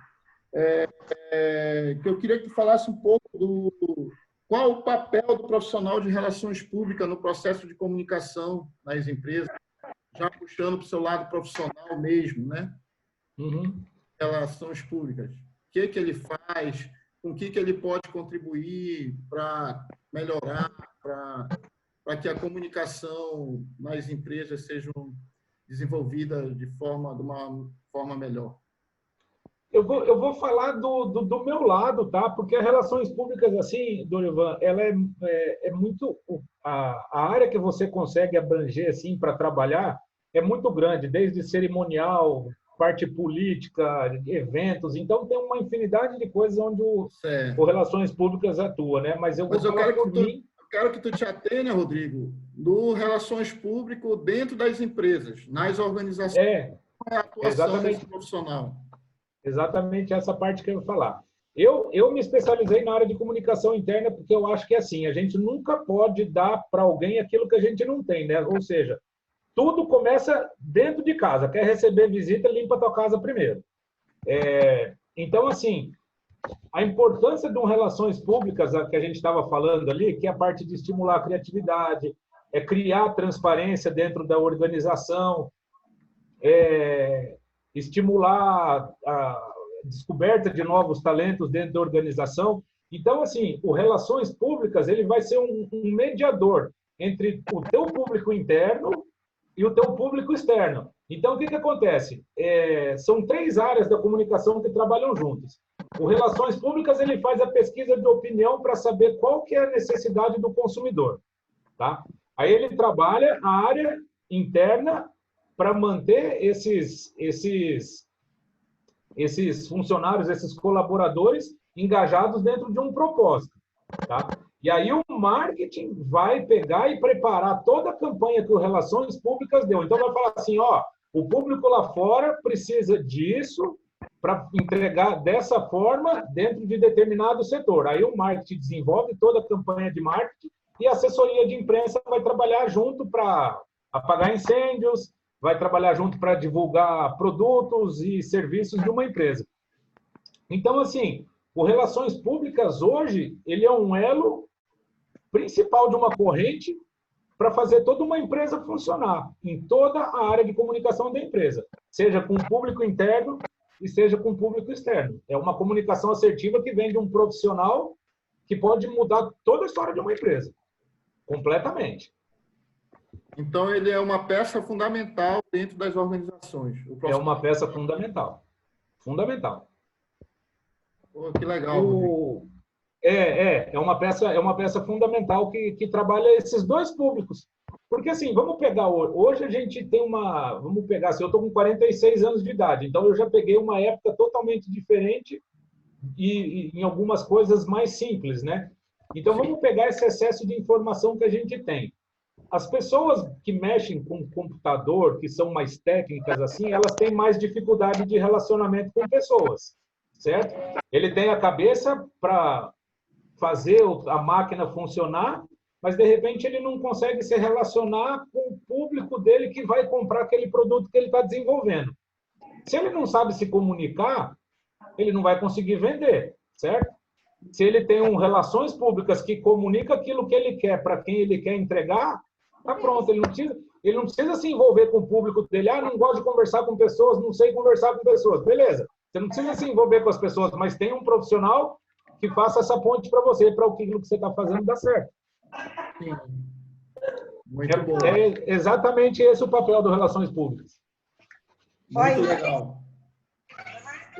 Que eu queria que tu falasse um pouco qual o papel do profissional de relações públicas no processo de comunicação nas empresas, já puxando para o seu lado profissional mesmo, né? Relações públicas. O que ele faz, com o que ele pode contribuir para melhorar, para que a comunicação nas empresas seja desenvolvida de uma forma melhor. Eu vou falar do meu lado, tá? Porque as relações públicas, assim, Dorivan, ela é muito... A área que você consegue abranger, assim, para trabalhar é muito grande, desde cerimonial, parte política, eventos. Então, tem uma infinidade de coisas onde o Relações Públicas atua, né? Mas eu quero que tu te atenha, Rodrigo, no relações públicas dentro das empresas, nas organizações. Qual é a atuação desse profissional? Exatamente essa parte que eu vou falar. Eu me especializei na área de comunicação interna porque eu acho que, assim, a gente nunca pode dar para alguém aquilo que a gente não tem, né? Ou seja, tudo começa dentro de casa. Quer receber visita, limpa a tua casa primeiro. Então, assim, a importância de relações públicas, que a gente estava falando ali, que é a parte de estimular a criatividade, criar transparência dentro da organização, estimular a descoberta de novos talentos dentro da organização. Então, assim, o Relações Públicas ele vai ser um mediador entre o teu público interno e o teu público externo. Então, o que acontece? São 3 áreas da comunicação que trabalham juntas. O Relações Públicas ele faz a pesquisa de opinião para saber qual que é a necessidade do consumidor. Tá? Aí ele trabalha a área interna para manter esses funcionários, esses colaboradores engajados dentro de um propósito. Tá? E aí o marketing vai pegar e preparar toda a campanha que o Relações Públicas deu. Então vai falar assim, o público lá fora precisa disso para entregar dessa forma dentro de determinado setor. Aí o marketing desenvolve toda a campanha de marketing e a assessoria de imprensa vai trabalhar junto para apagar incêndios, vai trabalhar junto para divulgar produtos e serviços de uma empresa. Então, assim, o Relações Públicas hoje, ele é um elo principal de uma corrente para fazer toda uma empresa funcionar em toda a área de comunicação da empresa, seja com o público interno e seja com o público externo. É uma comunicação assertiva que vem de um profissional que pode mudar toda a história de uma empresa, completamente. Então, ele é uma peça fundamental dentro das organizações. É uma peça fundamental. Fundamental. Pô, que legal. É uma peça fundamental que trabalha esses 2 públicos. Porque, assim, vamos pegar hoje a gente tem vamos pegar, assim, eu estou com 46 anos de idade, então eu já peguei uma época totalmente diferente e em algumas coisas mais simples, né? Então, vamos pegar esse excesso de informação que a gente tem. As pessoas que mexem com computador, que são mais técnicas assim, elas têm mais dificuldade de relacionamento com pessoas, certo? Ele tem a cabeça para fazer a máquina funcionar, mas de repente ele não consegue se relacionar com o público dele que vai comprar aquele produto que ele está desenvolvendo. Se ele não sabe se comunicar, ele não vai conseguir vender, certo? Se ele tem relações públicas que comunica aquilo que ele quer para quem ele quer entregar, tá pronto. Ele não precisa se envolver com o público dele. Não gosto de conversar com pessoas, não sei conversar com pessoas. Beleza. Você não precisa se envolver com as pessoas, mas tem um profissional que faça essa ponte para você, para aquilo que você está fazendo dar certo. Sim. Muito bom. É exatamente esse o papel do Relações Públicas. Muito legal.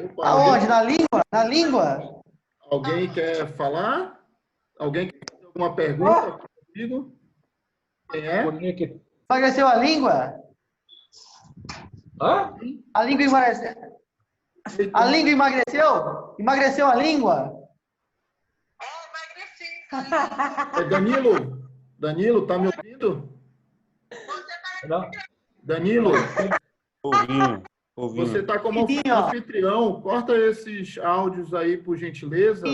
Opa, aonde? Na língua? Na língua? Alguém quer falar? Alguém quer fazer alguma pergunta comigo? Quem é? Emagreceu a língua? Hã? A língua emagreceu? A língua emagreceu? Emagreceu a língua? É Danilo? Danilo, tá me ouvindo? Não. Danilo, Ouvindo. você está como anfitrião. Corta esses áudios aí, por gentileza,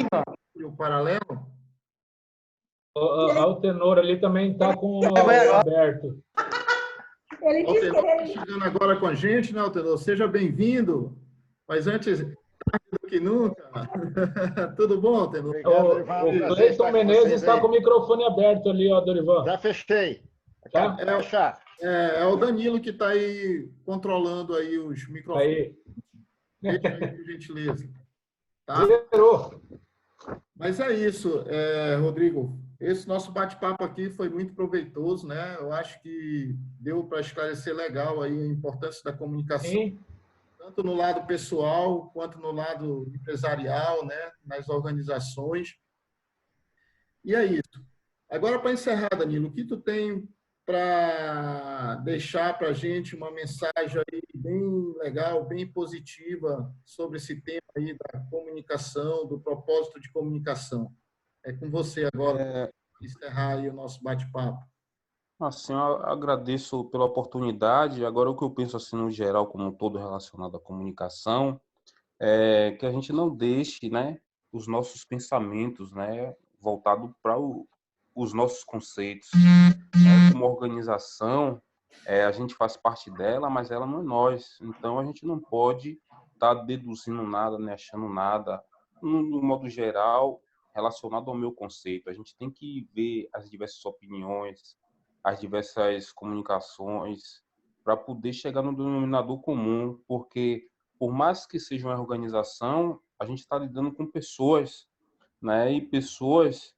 o paralelo. O tenor ali também está com o aberto. O Altenor está chegando agora com a gente, né, Altenor? Seja bem-vindo. Mas antes, tarde do que nunca. Tudo bom, Altenor? O Cleiton Menezes está com o microfone aberto ali, ó, Dorival. Já fechei. Tá? É o Danilo que está aí controlando aí os microfones. Aí. Deixa aí, por gentileza. Tá? Zerou. Mas é isso, Rodrigo. Esse nosso bate-papo aqui foi muito proveitoso, né? Eu acho que deu para esclarecer legal aí a importância da comunicação, Sim. tanto no lado pessoal quanto no lado empresarial, né? Nas organizações. E é isso. Agora, para encerrar, Danilo, o que tu tem para deixar para a gente uma mensagem aí bem legal, bem positiva sobre esse tema aí da comunicação, do propósito de comunicação? É com você agora, para encerrar aí o nosso bate-papo. Assim, eu agradeço pela oportunidade. Agora, o que eu penso, assim, no geral, como um todo relacionado à comunicação, é que a gente não deixe, né, os nossos pensamentos, né, voltado para os nossos conceitos. Né? Como organização, a gente faz parte dela, mas ela não é nós. Então, a gente não pode estar deduzindo nada, né, achando nada, no modo geral, relacionado ao meu conceito. A gente tem que ver as diversas opiniões, as diversas comunicações, para poder chegar no denominador comum, porque por mais que seja uma organização, a gente está lidando com pessoas, né? E pessoas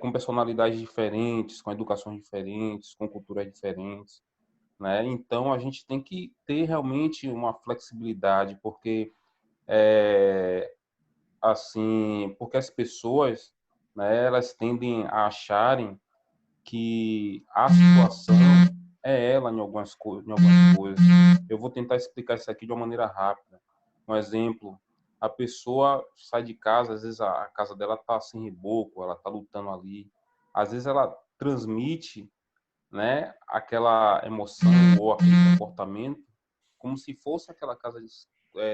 com personalidades diferentes, com educações diferentes, com culturas diferentes, né? Então a gente tem que ter realmente uma flexibilidade, porque porque as pessoas, né? Elas tendem a acharem que a situação é ela em algumas coisas. Eu vou tentar explicar isso aqui de uma maneira rápida. Um exemplo, a pessoa sai de casa, às vezes a casa dela está sem reboco, ela está lutando ali. Às vezes ela transmite, né, aquela emoção ou aquele comportamento como se fosse aquela casa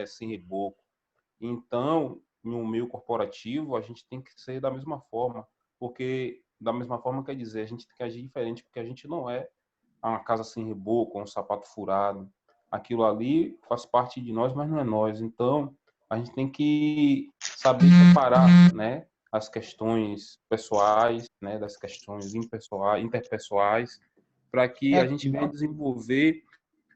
sem reboco. Então, no meio corporativo, a gente tem que ser da mesma forma, porque da mesma forma quer dizer, a gente tem que agir diferente, porque a gente não é uma casa sem reboco, um sapato furado. Aquilo ali faz parte de nós, mas não é nós. Então, a gente tem que saber separar, né, as questões pessoais, né, das questões interpessoais, para que a gente venha desenvolver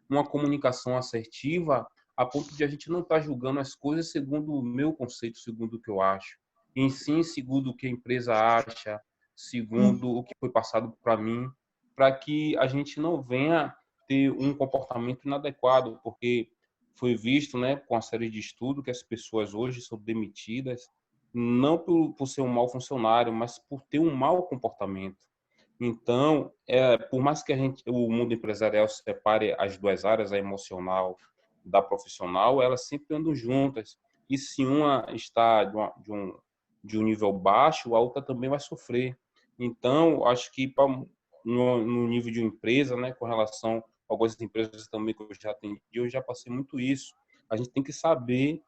uma comunicação assertiva a ponto de a gente não estar julgando as coisas segundo o meu conceito, segundo o que eu acho, e sim segundo o que a empresa acha, segundo o que foi passado para mim, para que a gente não venha ter um comportamento inadequado, porque foi visto, né, com a série de estudos que as pessoas hoje são demitidas não por ser um mau funcionário, mas por ter um mau comportamento. Então, por mais que o mundo empresarial separe as duas áreas, a emocional da profissional, elas sempre andam juntas. E se uma está de um nível baixo, a outra também vai sofrer. Então, acho que no nível de uma empresa, né, com relação a algumas empresas também que eu já atendi, eu já passei muito isso. A gente tem que saber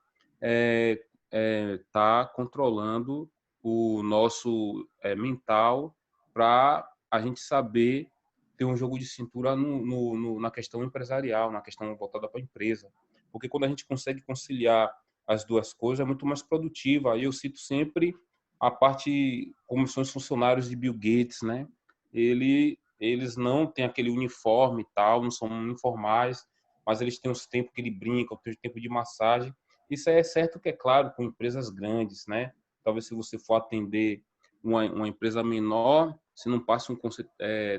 tá controlando o nosso mental para a gente saber ter um jogo de cintura na questão empresarial, na questão voltada para a empresa. Porque quando a gente consegue conciliar as duas coisas, é muito mais produtiva. E eu cito sempre a parte, como são os funcionários de Bill Gates, né? Eles não têm aquele uniforme e tal, não são informais, mas eles têm os tempos que ele brinca, tem o tempo de massagem. Isso é certo que é claro, com empresas grandes, né? Talvez se você for atender uma empresa menor, se não passa um conceito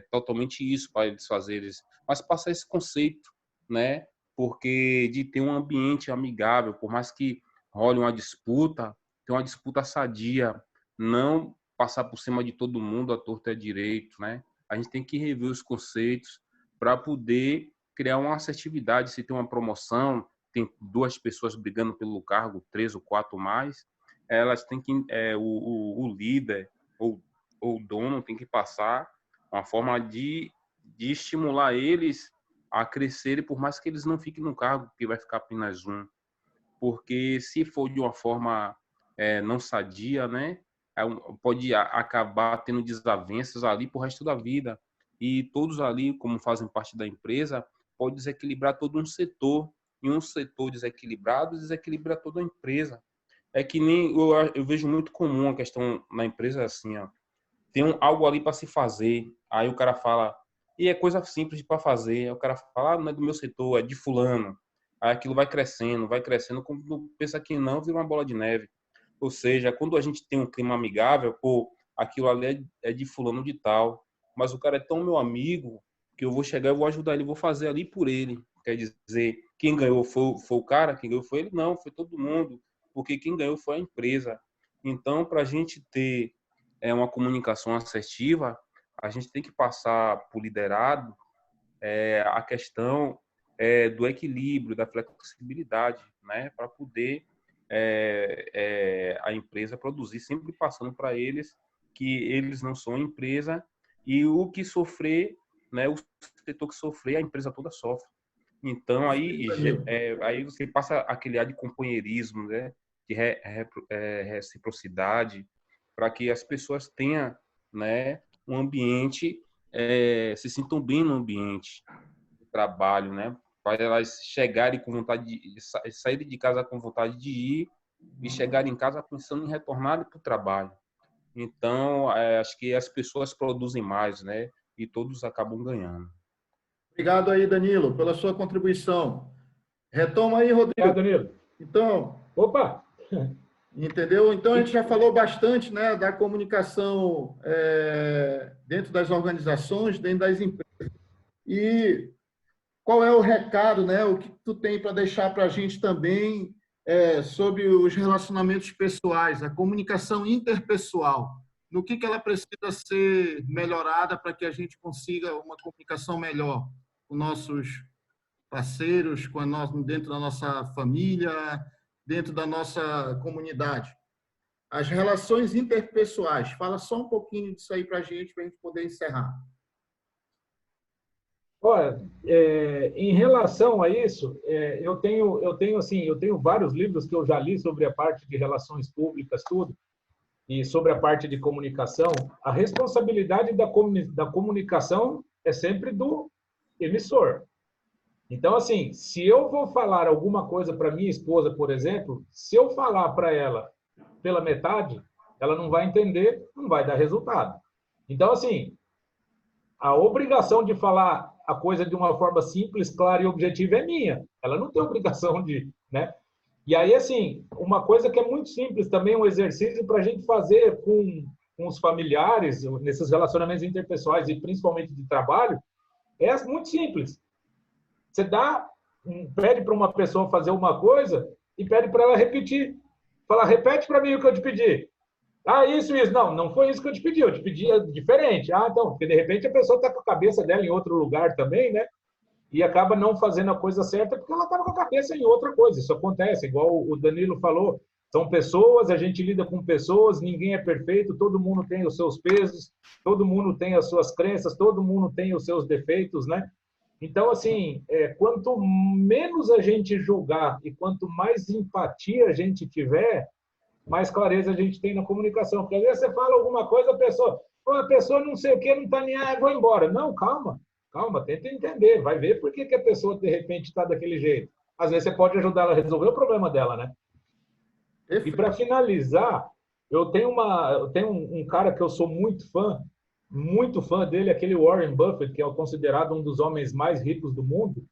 totalmente isso para eles fazerem, mas passa esse conceito, né? Porque de ter um ambiente amigável, por mais que role uma disputa, ter uma disputa sadia, não passar por cima de todo mundo, a torta é direito, né? A gente tem que rever os conceitos para poder criar uma assertividade. Se tem uma promoção, tem duas pessoas brigando pelo cargo, 3 ou 4 mais, elas têm que o líder ou o dono tem que passar uma forma de estimular eles a crescerem, por mais que eles não fiquem no cargo, que vai ficar apenas um. Porque se for de uma forma não sadia, né, pode acabar tendo desavenças ali pro resto da vida. E todos ali, como fazem parte da empresa, pode desequilibrar todo um setor. E um setor desequilibrado desequilibra toda a empresa. É que nem eu vejo muito comum a questão na empresa assim, ó. Tem algo ali para se fazer, aí o cara fala, e é coisa simples para fazer, aí o cara fala, não é do meu setor, é de fulano. Aí aquilo vai crescendo, quando pensa que não, vira uma bola de neve. Ou seja, quando a gente tem um clima amigável, pô, aquilo ali é de fulano de tal, mas o cara é tão meu amigo que eu vou chegar, eu vou ajudar ele, vou fazer ali por ele. Quer dizer, quem ganhou foi o cara, quem ganhou foi ele? Não, foi todo mundo, porque quem ganhou foi a empresa. Então, para a gente ter uma comunicação assertiva, a gente tem que passar por liderado a questão do equilíbrio, da flexibilidade, né, para poder a empresa produzir, sempre passando para eles que eles não são empresa e o que sofrer, né, o setor que sofrer, a empresa toda sofre. Então, aí você passa aquele ar de companheirismo, né, de reciprocidade, para que as pessoas tenham, né, um ambiente, se sintam bem no ambiente de trabalho, né, para elas chegarem com vontade de sair de casa com vontade de ir e chegar em casa pensando em retornar para o trabalho. Então, acho que as pessoas produzem mais, né, e todos acabam ganhando. Obrigado aí, Danilo, pela sua contribuição. Retoma aí, Rodrigo. Obrigado, Danilo. Então, opa! Entendeu? Então, a gente já falou bastante, né, da comunicação dentro das organizações, dentro das empresas. E qual é o recado, né, o que tu tem para deixar para a gente também sobre os relacionamentos pessoais, a comunicação interpessoal? No que ela precisa ser melhorada para que a gente consiga uma comunicação melhor com nossos parceiros, dentro da nossa família, dentro da nossa comunidade? As relações interpessoais. Fala só um pouquinho disso aí para a gente poder encerrar. Olha, em relação a isso, eu tenho vários livros que eu já li sobre a parte de relações públicas, tudo, e sobre a parte de comunicação. A responsabilidade da comunicação é sempre do emissor. Então, assim, se eu vou falar alguma coisa para minha esposa, por exemplo, se eu falar para ela pela metade, ela não vai entender, não vai dar resultado. Então, assim, a obrigação de falar a coisa de uma forma simples, clara e objetiva é minha. Ela não tem obrigação de, né? E aí, assim, uma coisa que é muito simples também, um exercício para a gente fazer com os familiares, nesses relacionamentos interpessoais e principalmente de trabalho, é muito simples. Você pede para uma pessoa fazer uma coisa e pede para ela repetir. Fala, repete para mim o que eu te pedi. Ah, isso. Não foi isso que eu te pedi diferente. Ah, então, porque de repente a pessoa está com a cabeça dela em outro lugar também, né? E acaba não fazendo a coisa certa porque ela estava com a cabeça em outra coisa. Isso acontece, igual o Danilo falou. São pessoas, a gente lida com pessoas, ninguém é perfeito, todo mundo tem os seus pesos, todo mundo tem as suas crenças, todo mundo tem os seus defeitos, né? Então, assim, quanto menos a gente julgar e quanto mais empatia a gente tiver, mais clareza a gente tem na comunicação. Porque às vezes você fala alguma coisa, a pessoa não sei o que, não está nem, vou embora. Não, calma, tenta entender, vai ver por que a pessoa, de repente, está daquele jeito. Às vezes você pode ajudar ela a resolver o problema dela, né? E para finalizar, eu tenho um cara que eu sou muito fã dele, aquele Warren Buffett, que é considerado um dos homens mais ricos do mundo.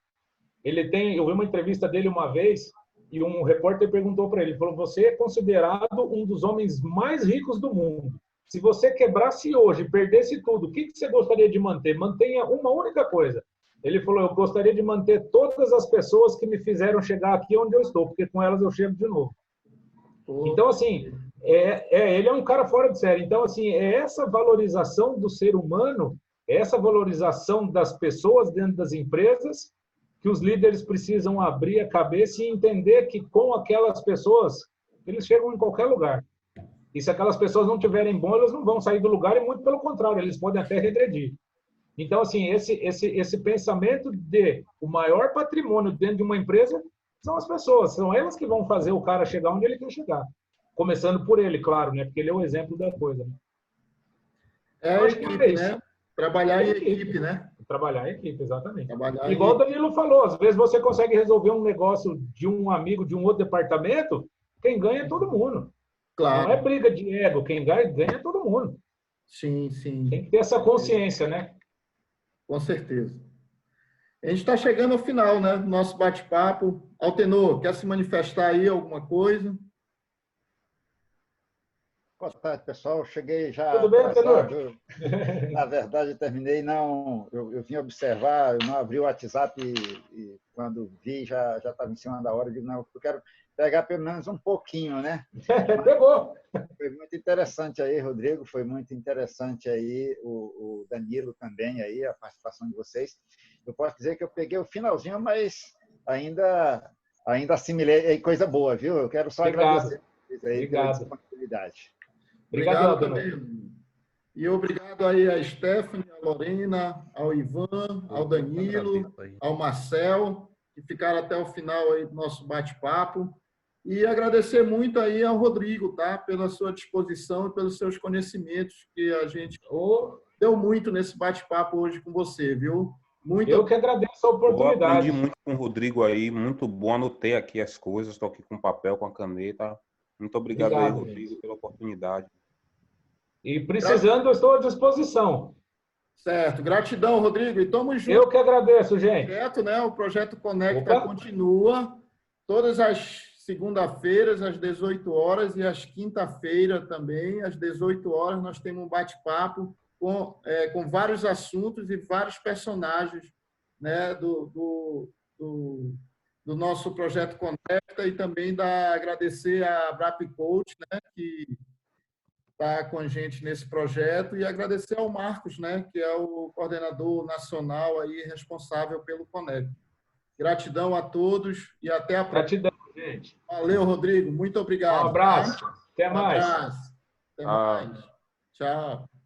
Eu vi uma entrevista dele uma vez e um repórter perguntou para ele, falou, você é considerado um dos homens mais ricos do mundo. Se você quebrasse hoje, perdesse tudo, o que você gostaria de manter? Mantenha uma única coisa. Ele falou, eu gostaria de manter todas as pessoas que me fizeram chegar aqui onde eu estou, porque com elas eu chego de novo. Então, assim, ele é um cara fora de série. Então, assim, essa valorização do ser humano, essa valorização das pessoas dentro das empresas, que os líderes precisam abrir a cabeça e entender que com aquelas pessoas, eles chegam em qualquer lugar. E se aquelas pessoas não tiverem bom, elas não vão sair do lugar e muito pelo contrário, eles podem até regredir. Então, assim, esse pensamento de o maior patrimônio dentro de uma empresa são as pessoas, são elas que vão fazer o cara chegar onde ele quer chegar. Começando por ele, claro, né? Porque ele é o exemplo da coisa. Né? É Eu a acho que equipe, é isso. né? Trabalhar em É equipe, né? Trabalhar em equipe, exatamente. Trabalhar Igual o em... Danilo falou, às vezes você consegue resolver um negócio de um amigo de um outro departamento, quem ganha é todo mundo. Não é Claro, briga de ego, quem ganha é todo mundo. sim, sim. Tem que ter essa consciência, né? Com certeza. A gente está chegando ao final, né, do nosso bate-papo. Altenor, quer se manifestar aí alguma coisa? Boa tarde, pessoal. Cheguei já Tudo bem, Tenor? atrasado. Na verdade, eu terminei, não. Eu vim observar, eu não abri o WhatsApp e quando vi já estava em cima da hora. Eu digo, não, eu quero pegar pelo menos um pouquinho, né? Pegou. Foi muito interessante aí, Rodrigo. Foi muito interessante aí, o Danilo também, aí, a participação de vocês. Eu posso dizer que eu peguei o finalzinho, mas ainda assimilei coisa boa, viu? Eu quero só agradecer vocês aí pela disponibilidade. Obrigado, Danilo. E obrigado aí a Stephanie, a Lorena, ao Ivan, ao Danilo, ao Marcel, que ficaram até o final aí do nosso bate-papo. E agradecer muito aí ao Rodrigo, tá? Pela sua disposição e pelos seus conhecimentos, que a gente deu muito nesse bate-papo hoje com você, viu? Eu que agradeço a oportunidade. Eu aprendi muito com o Rodrigo aí, muito bom. Anotei aqui as coisas, estou aqui com papel, com a caneta. Muito obrigado aí, Rodrigo, pela oportunidade. E precisando, eu estou à disposição. Certo. Gratidão, Rodrigo. E estamos juntos. Eu que agradeço, gente. Né? O Projeto Conecta continua todas as segunda-feiras, às 18 horas, e às quinta-feira também, às 18 horas, nós temos um bate-papo com vários assuntos e vários personagens, né, do nosso Projeto Conecta, e também agradecer a Brap Coach, né, que está com a gente nesse projeto, e agradecer ao Marcos, né, que é o coordenador nacional aí responsável pelo Conecta. Gratidão a todos e até a próxima. Gratidão, gente. Valeu, Rodrigo. Muito obrigado. Um abraço. Tá? Até mais. Um abraço. Até mais. Tchau.